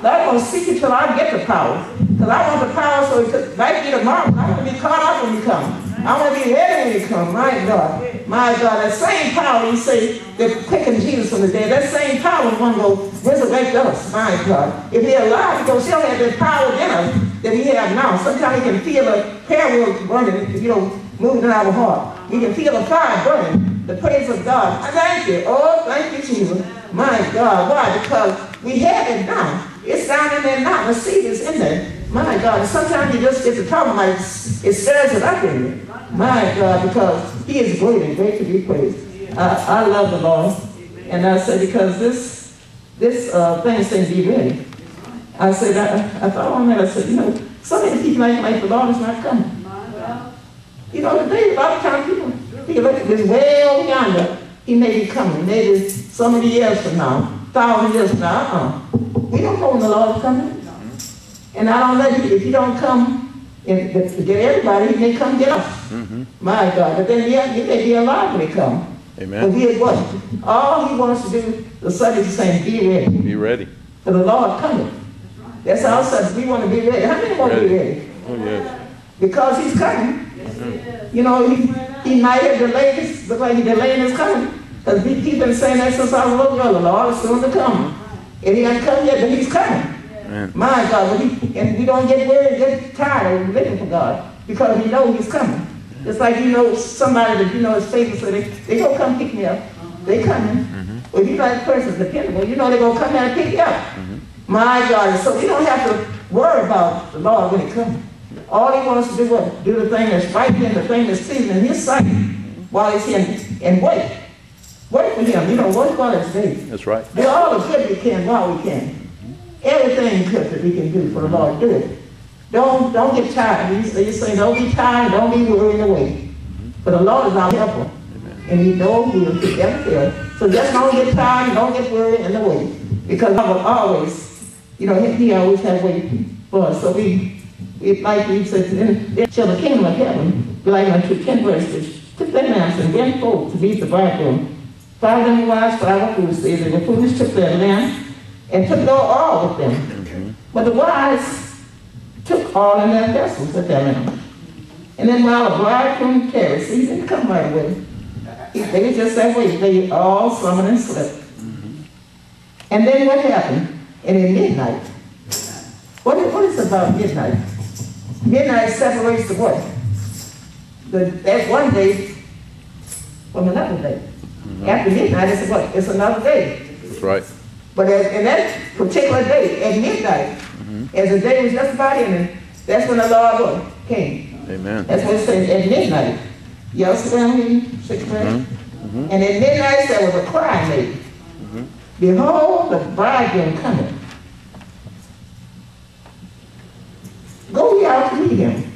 I'm going to seek it till I get the power. Because I want the power so it might be tomorrow. I want to be caught up when you come. I want to be ready when you come. My God. My God. That same power, you say, that quickened Jesus from the dead, that same power is going to go resurrect us. My God. If He's alive, He still have that power in us that we have now. Sometimes we can feel a prayer wheel burning, moving in our heart. We can feel a fire burning. The praise of God. I thank you. Oh, thank you, Jesus. My God. Why? Because we have it now. It's down in there now. The seed is in there. My God. And sometimes you just get to talk about it. It stirs it up in you. My God. Because He is great and great to be praised. I love the Lord. And I say, because this thing says be ready. I said, I thought on that. I said, so many people like the Lord is not coming. Today, a lot of times people look at this way over yonder. He may be coming, maybe so many years from now, 1,000 years from now. We don't know when the Lord is coming. And I don't know if He don't come and to get everybody, He may come get us. My God. But then He may be alive when He comes. Amen. But He is what? All He wants to do, the subject is saying, be ready. Be ready. For the Lord coming. That's our subject. We want to be ready. How many want to be ready? Oh, yes. Because He's coming. He might have delayed this, look like He delayed His coming. Because He's been saying that since I was a little girl. The Lord is soon to come. And He hasn't come yet, but He's coming. Amen. My God. And we don't get worried, get tired of living for God. Because we know He's coming. It's like somebody that is faithful, so they go come pick me up. They coming. Well, that person's dependable. They're going to come down and pick you up. My God. So we don't have to worry about the Lord when He comes. All He wants to do is what? Do the thing that's right and the thing that's pleasing in His sight while He's here. And wait. Wait for Him. Wait for His day. That's right. Do all the good we can while we can. Everything good that we can do for the Lord, do it. Don't get tired. You say, don't be tired, don't be worried away. For the Lord is our helper. And He knows we will keep every fail. So just don't get tired and don't get worried in the way. Because God will always, He always has a way for us. So like we said, then shall the kingdom of heaven be like unto 10 virgins, took their lamps and went forth to meet the bridegroom. 5 of them were wise, 5 were foolish. And the foolish took their lamps and took no oil with them. But the wise took oil in their vessels with their lamps. And then while the bridegroom tarried, he didn't come right away. They were just that way. They all slumbered and slept. And then what happened? And at midnight, what is about midnight? Midnight separates the what? That one day from another day. After midnight, it's what? It's another day. That's right. But in that particular day, at midnight, as the day was just about ending, that's when the Lord came. Amen. That's what it says, at midnight. Y'all sit down here, 6 minutes? And at midnight there was a cry made. Behold, the bridegroom cometh. Go ye out to meet Him.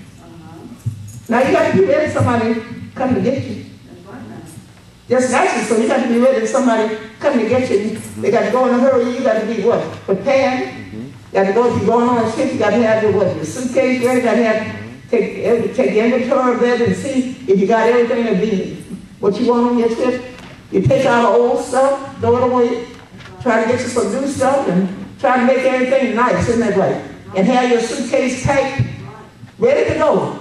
Now you got to be ready for somebody come to get you. Just naturally, so you got to be ready if somebody come to get you. They got to go in a hurry. You got to be what? Prepared. You got to go, if you're going on a ship, you got to have your suitcase ready. You got to have take inventory of that and see if you got everything that be what you want on your trip. You take out the old stuff, throw it away, try to get you some new stuff, and try to make everything nice, isn't that right? And have your suitcase packed, ready to go.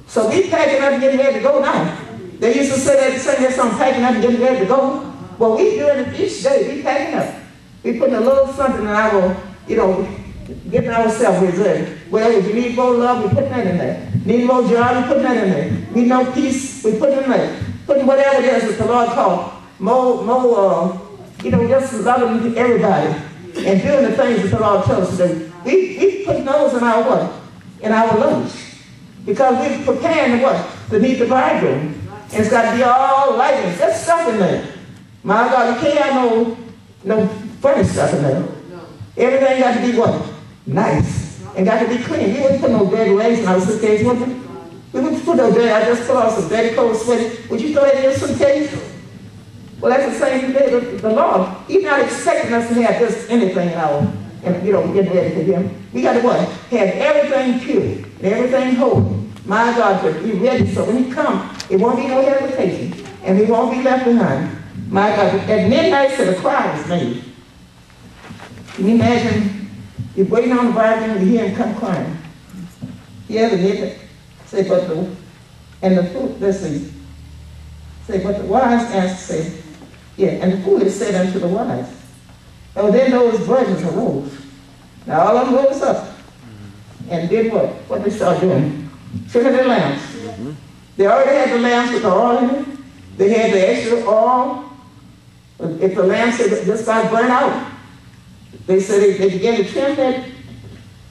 So we packing up and getting ready to go now. They used to say that song, packing up and getting ready to go. Well, we doing it each day. We packing up. We putting a little something in our, getting ourselves reserved. Well, if you need more love, we put that in there. Need more joy, we put that in there. Need no peace, we put it in there. Putting whatever it is that the Lord called. Just loving everybody and doing the things that the Lord tells us to do. We put those in our what? In our lunch. Because we're preparing to what? To meet the bridegroom. And it's got to be all light. There's stuff in there. My God, you can't have no funny stuff in there. Everything got to be what? Nice. And got to be clean. We wouldn't put no dirty rags in our suitcase, would we? We wouldn't put no dirty. I just put on some dirty cold sweaty. Would you throw that in your suitcase? Well, that's the same thing. The Lord, He's not expecting us to have just anything in our, getting ready for Him. We got to what? Have everything pure and everything holy. My God, to be ready so when He comes, it won't be no hesitation. And we won't be left behind. My God, at midnight, so the cry was made. Can you imagine You're waiting on the bridegroom to hear him come crying. He ever did it. Say, but the, and the fool, let's see. Say, but the wise answer, say, yeah, and the foolish said unto the wise. Oh, then those virgins arose. Now all of them rose up and did what? What they started doing? Trimming their lamps. They already had the lamps with the oil in it. They had the extra oil. If the lamps had just got burnt out, they said they began to trim that.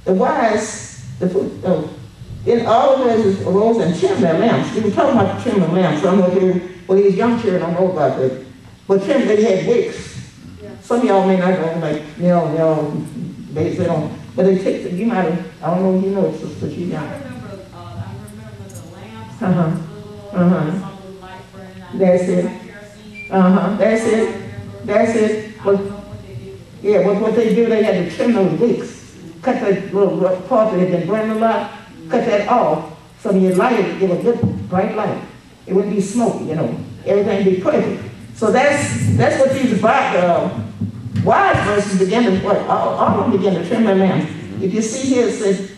The wise, then all of those arose and trimmed their lamps. We were talking about trimming lamps. I don't know if well, these young children don't know about that. But trim, they had wicks. Yeah. Some of y'all may not know, like, they don't. But they take the, you might have, I don't know if you know it, Sister, you young. I remember the lamps. Some light burning. That's it. That's it. That's it. But, yeah, what they do, they had to trim those wicks. Cut that little part that had been burning a lot, cut that off. So when you light it, it would look bright light. It wouldn't be smoky, Everything would be perfect. So that's what these wise persons began to, all of them began to trim their lamps. If you see here, it says,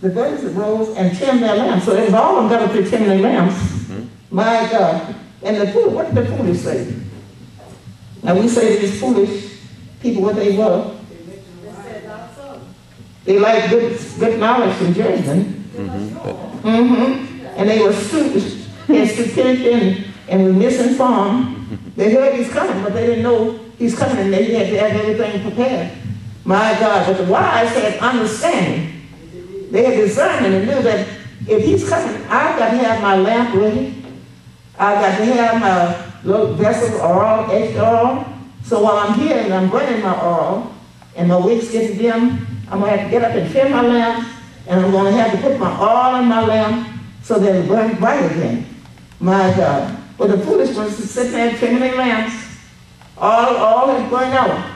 the virgins arose and trimmed their lamps. So it was all of them got up to trim their lamps. My God. And the fool, what did the foolish say? Now we say these foolish people, what they were. They liked good knowledge and judgment. And they were stupid, had stupidity and were misinformed. They heard he's coming, but they didn't know he's coming, and they had to have everything prepared. My God, but the wise had understanding. They had discernment and knew that if he's coming, I've got to have my lamp ready. I've got to have my little vessel of oil, extra oil. So while I'm here and I'm burning my oil, and my wick's getting dim, I'm going to have to get up and trim my lamp, and I'm going to have to put my oil in my lamp so that it'll burn bright again. My God. But the foolish ones sitting there trimming their lamps, all had burned out.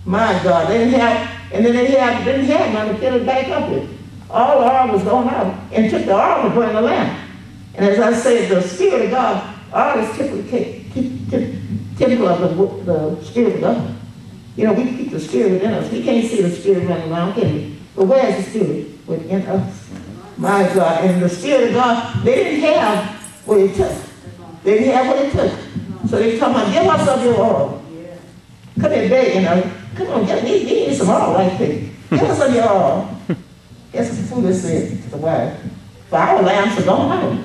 My God. They didn't have, and then they didn't have none to fill it back up with. All the oil was going out, and took the oil to burn the lamp. And as I said, the Spirit of God, oil is typical of the Spirit of God. We keep the Spirit within us. We can't see the Spirit running around, can we? But where's the Spirit? Within us. My God. And the Spirit of God, they didn't have what it took. They didn't have what it took. So they come on, give us of your oil. Come here, beg, come on, we need some oil right there. Give us of your oil. That's what the foolish said to the wife. For our lamps are gone out.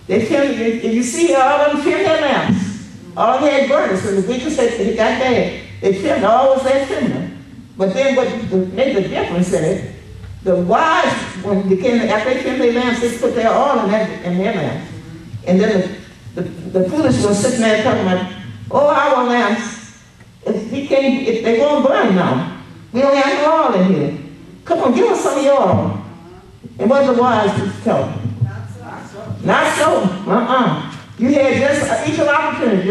They trimmed, if you see all of them trimmed their lamps. All they had burners, so the wicked said it got bad. They trimmed, always that trimmed. But then what made the difference in it, the wise, when after they trimmed their lamps, they put their oil in their lamps. And then the foolish was sitting there talking about, our lamps, if they won't burn now. We don't have no oil in here. Come on, give us some of your oil. And what the wise tell them? Not so. You had just equal opportunity.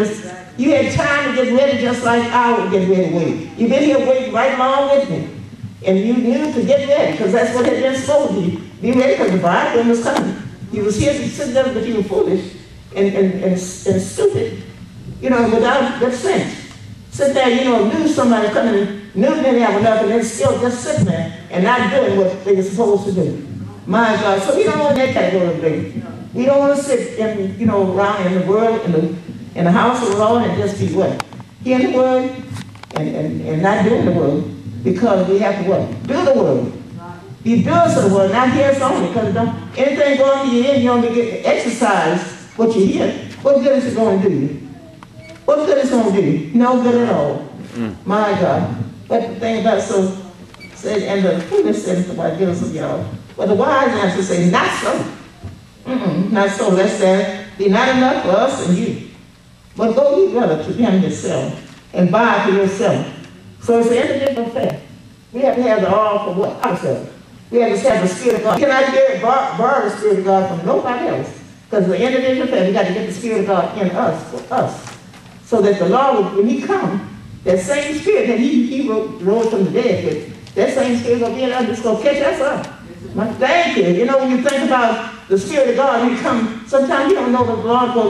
You had time to get ready just like I would get ready with you. You've been here waiting right along with me. And you knew to get ready, because that's what had been told you. Be ready, because the bridegroom was coming. You was here to sit there, but you were foolish and stupid, without good sense. Sit there, knew somebody coming and knew they didn't have enough, and then still just sitting there and not doing what they were supposed to do. My God. So we don't want that category of thing. We don't want to sit around in the world, in the house of the Lord, and just be what? Hearing the word and not doing the word. Because we have to what? Do the word. Be doers of the word, not hearers only. Because anything going to your ear, you only get to exercise what you hear. What good is it going to do you? What good is it going to do you? No good at all. My God. But the thing about said, and the foolish said to my dealers of y'all. But the wise answer say, not so. Not so. Lest there be not enough for us and you. But go ye brother to him yourself and buy for yourself. So it's an individual faith. We have to have the all for what? Ourselves. We have to have the Spirit of God. You cannot borrow the Spirit of God from nobody else. Because the individual faith, we got to get the Spirit of God in us, for us. So that the Lord, when he comes, that same Spirit that he rose from the dead with, that same Spirit will be in us, it's going to catch us up. Thank you. When you think about the Spirit of God, he come, sometimes you don't know what the Lord goes